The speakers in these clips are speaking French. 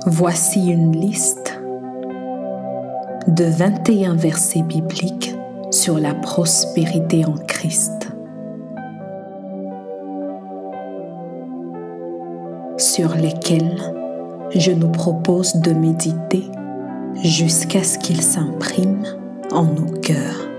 Voici une liste de 21 versets bibliques sur la prospérité en Christ, sur lesquels je nous propose de méditer jusqu'à ce qu'ils s'impriment en nos cœurs.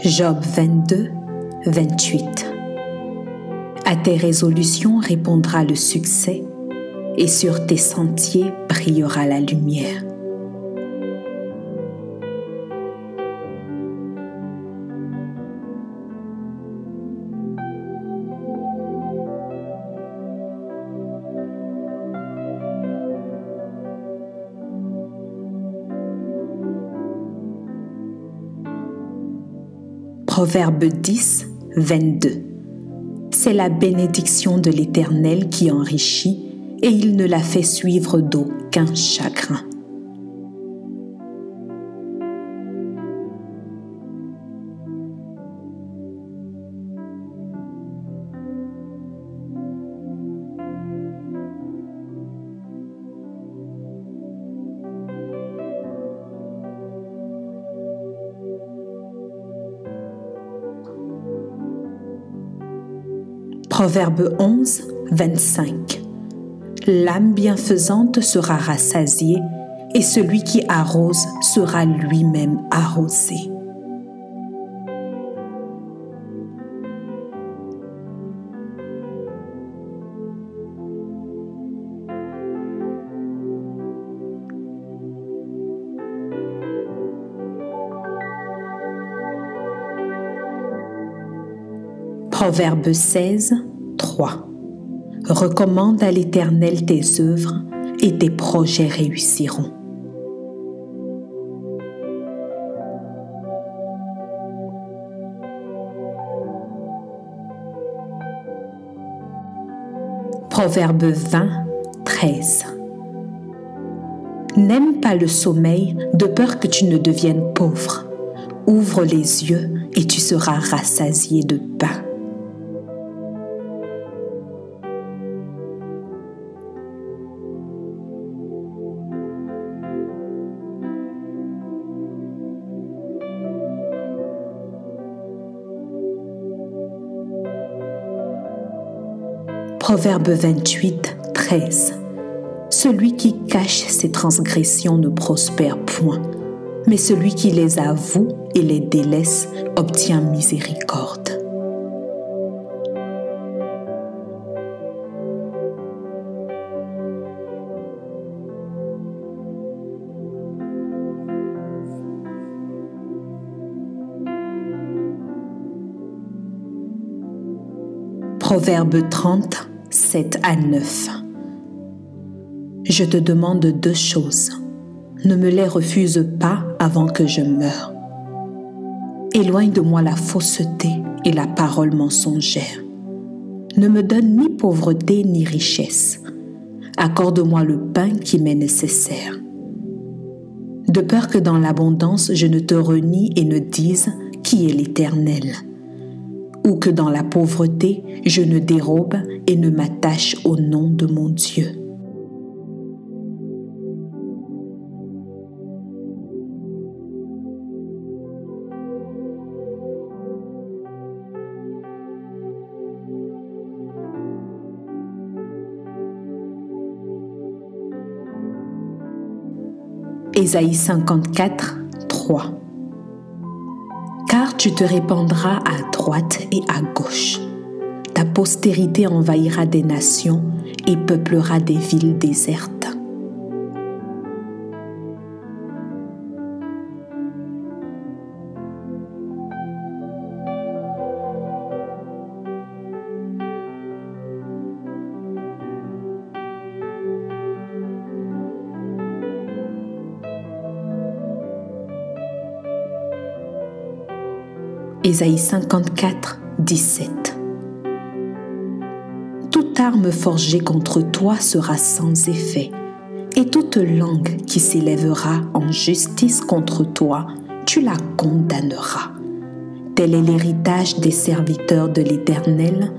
Job 22, 28. À tes résolutions répondra le succès, et sur tes sentiers brillera la lumière. Proverbe 10, 22. C'est la bénédiction de l'Éternel qui enrichit, et il ne la fait suivre d'aucun chagrin. Proverbe 11, 25. L'âme bienfaisante sera rassasiée, et celui qui arrose sera lui-même arrosé. Proverbe 16, 3. Recommande à l'Éternel tes œuvres et tes projets réussiront. Proverbe 20, 13. N'aime pas le sommeil de peur que tu ne deviennes pauvre. Ouvre les yeux et tu seras rassasié de pain. Proverbe 28, 13. Celui qui cache ses transgressions ne prospère point, mais celui qui les avoue et les délaisse obtient miséricorde. Proverbe 30, 7 à 9. Je te demande 2 choses. Ne me les refuse pas avant que je meure. Éloigne de moi la fausseté et la parole mensongère. Ne me donne ni pauvreté ni richesse. Accorde-moi le pain qui m'est nécessaire. De peur que dans l'abondance je ne te renie et ne dise qui est l'Éternel. Ou que dans la pauvreté, je ne dérobe et ne m'attache au nom de mon Dieu. Ésaïe 54, 3. Car tu te répandras à droite et à gauche. Ta postérité envahira des nations et peuplera des villes désertes. Ésaïe 54, 17. toute arme forgée contre toi sera sans effet, et toute langue qui s'élèvera en justice contre toi, tu la condamneras. Tel est l'héritage des serviteurs de l'Éternel,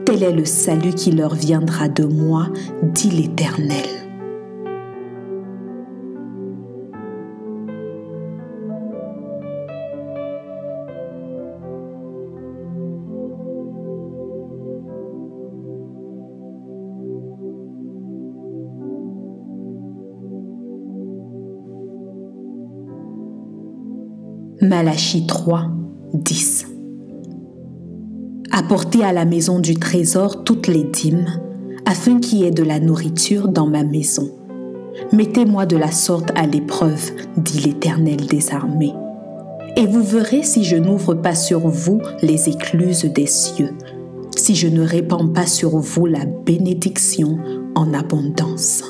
tel est le salut qui leur viendra de moi, dit l'Éternel. Malachie 3, 10. Apportez à la maison du trésor toutes les dîmes, afin qu'il y ait de la nourriture dans ma maison. Mettez-moi de la sorte à l'épreuve, dit l'Éternel des armées. Et vous verrez si je n'ouvre pas sur vous les écluses des cieux, si je ne répands pas sur vous la bénédiction en abondance.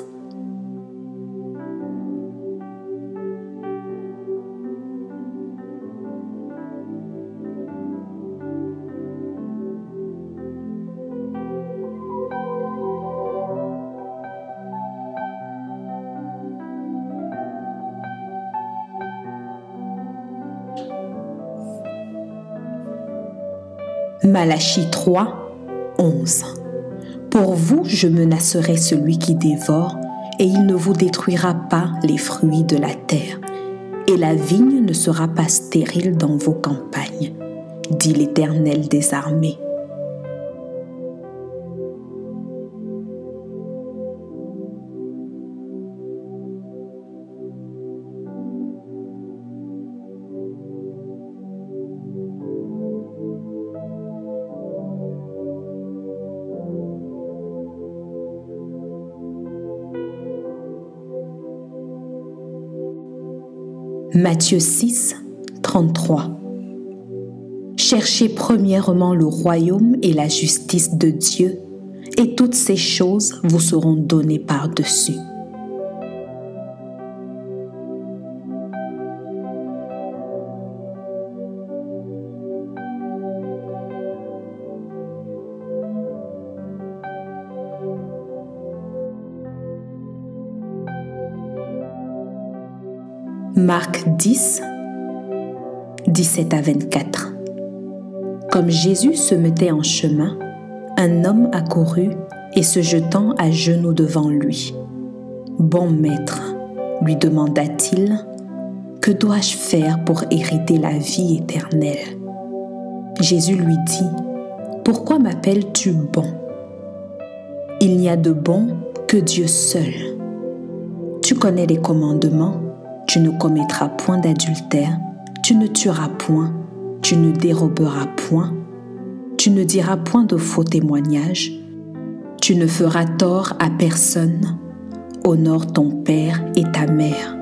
Malachie 3, 11. Pour vous, je menacerai celui qui dévore, et il ne vous détruira pas les fruits de la terre, et la vigne ne sera pas stérile dans vos campagnes, dit l'Éternel des armées. Matthieu 6, 33. Cherchez premièrement le royaume et la justice de Dieu, et toutes ces choses vous seront données par-dessus. Marc 10, 17 à 24. Comme Jésus se mettait en chemin, un homme accourut et se jetant à genoux devant lui. « Bon maître, lui demanda-t-il, que dois-je faire pour hériter la vie éternelle ?» Jésus lui dit, « Pourquoi m'appelles-tu bon ? Il n'y a de bon que Dieu seul. Tu connais les commandements. Tu ne commettras point d'adultère, tu ne tueras point, tu ne déroberas point, tu ne diras point de faux témoignages, tu ne feras tort à personne, honore ton père et ta mère. »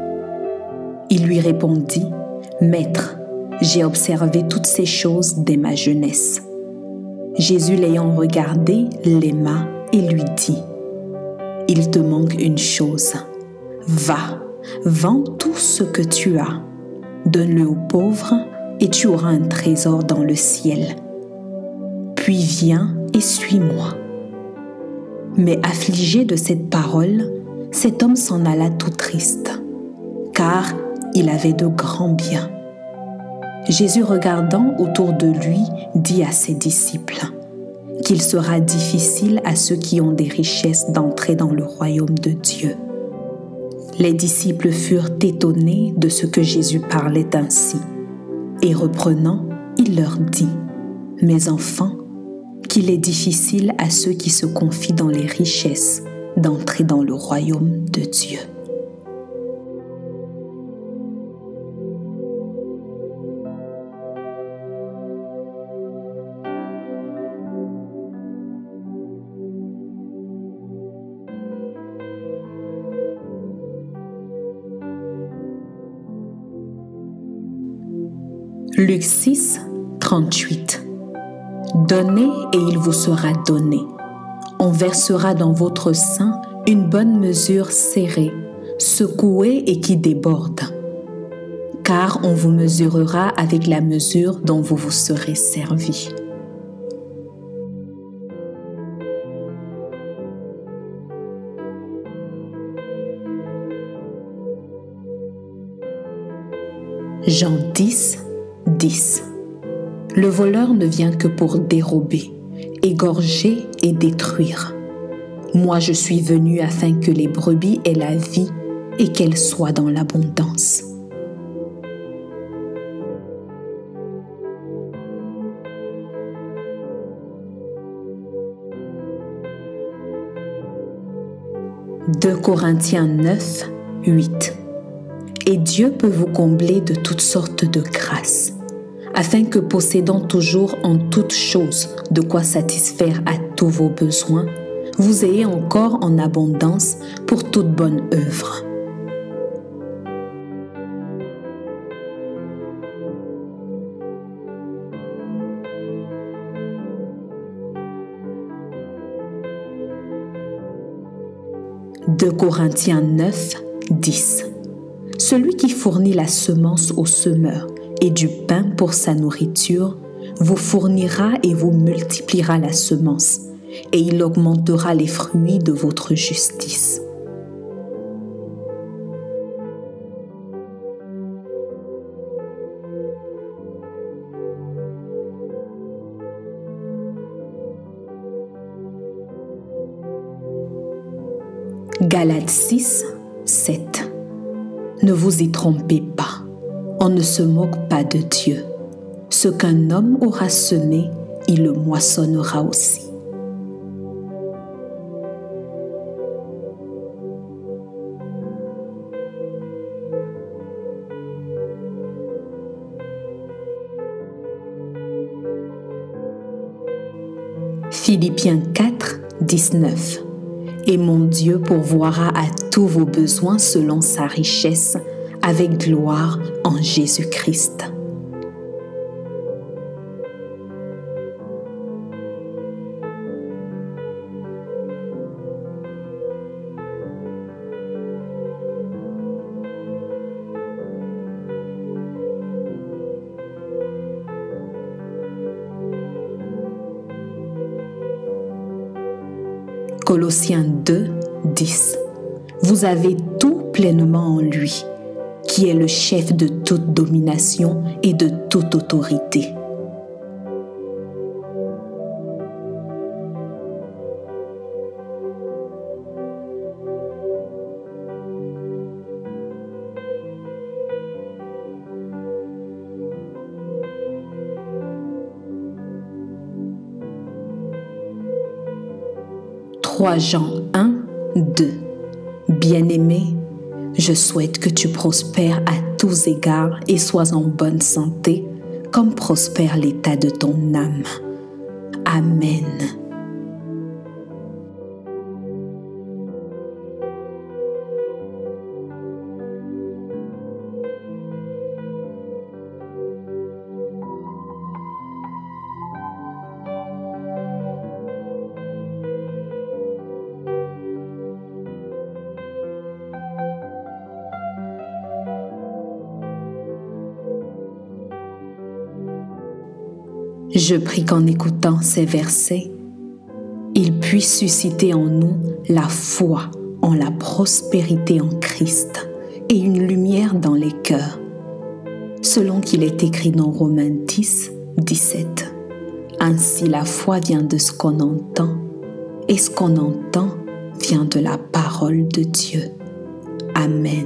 Il lui répondit, « Maître, j'ai observé toutes ces choses dès ma jeunesse. » Jésus l'ayant regardé, l'aima et lui dit, « Il te manque une chose, va. Vends tout ce que tu as, donne-le aux pauvres et tu auras un trésor dans le ciel. Puis viens et suis-moi. » Mais affligé de cette parole, cet homme s'en alla tout triste, car il avait de grands biens. Jésus, regardant autour de lui, dit à ses disciples qu'il sera difficile à ceux qui ont des richesses d'entrer dans le royaume de Dieu. Les disciples furent étonnés de ce que Jésus parlait ainsi. Et reprenant, il leur dit, « Mes enfants, qu'il est difficile à ceux qui se confient dans les richesses d'entrer dans le royaume de Dieu. » Luc 6, 38. Donnez et il vous sera donné. On versera dans votre sein une bonne mesure serrée, secouée et qui déborde. Car on vous mesurera avec la mesure dont vous vous serez servi. Jean 10, 10. Le voleur ne vient que pour dérober, égorger et détruire. Moi, je suis venu afin que les brebis aient la vie et qu'elles soient dans l'abondance. « 2 Corinthiens 9, 8. Et Dieu peut vous combler de toutes sortes de grâces, afin que possédant toujours en toutes choses de quoi satisfaire à tous vos besoins, vous ayez encore en abondance pour toute bonne œuvre. » « 2 Corinthiens 9, 10. Celui qui fournit la semence au semeur et du pain pour sa nourriture, vous fournira et vous multipliera la semence, et il augmentera les fruits de votre justice. Galates 6, 7. Ne vous y trompez pas, on ne se moque pas de Dieu. Ce qu'un homme aura semé, il le moissonnera aussi. Philippiens 4, 19. Et mon Dieu pourvoira à tous vos besoins selon sa richesse, avec gloire en Jésus-Christ. Colossiens 2, 10. Vous avez tout pleinement en lui, qui est le chef de toute domination et de toute autorité. « 3 Jean 1, 2. Bien-aimé, je souhaite que tu prospères à tous égards et sois en bonne santé, comme prospère l'état de ton âme. Amen. Je prie qu'en écoutant ces versets, il puisse susciter en nous la foi en la prospérité en Christ et une lumière dans les cœurs, selon qu'il est écrit dans Romains 10, 17. Ainsi la foi vient de ce qu'on entend, et ce qu'on entend vient de la parole de Dieu. Amen.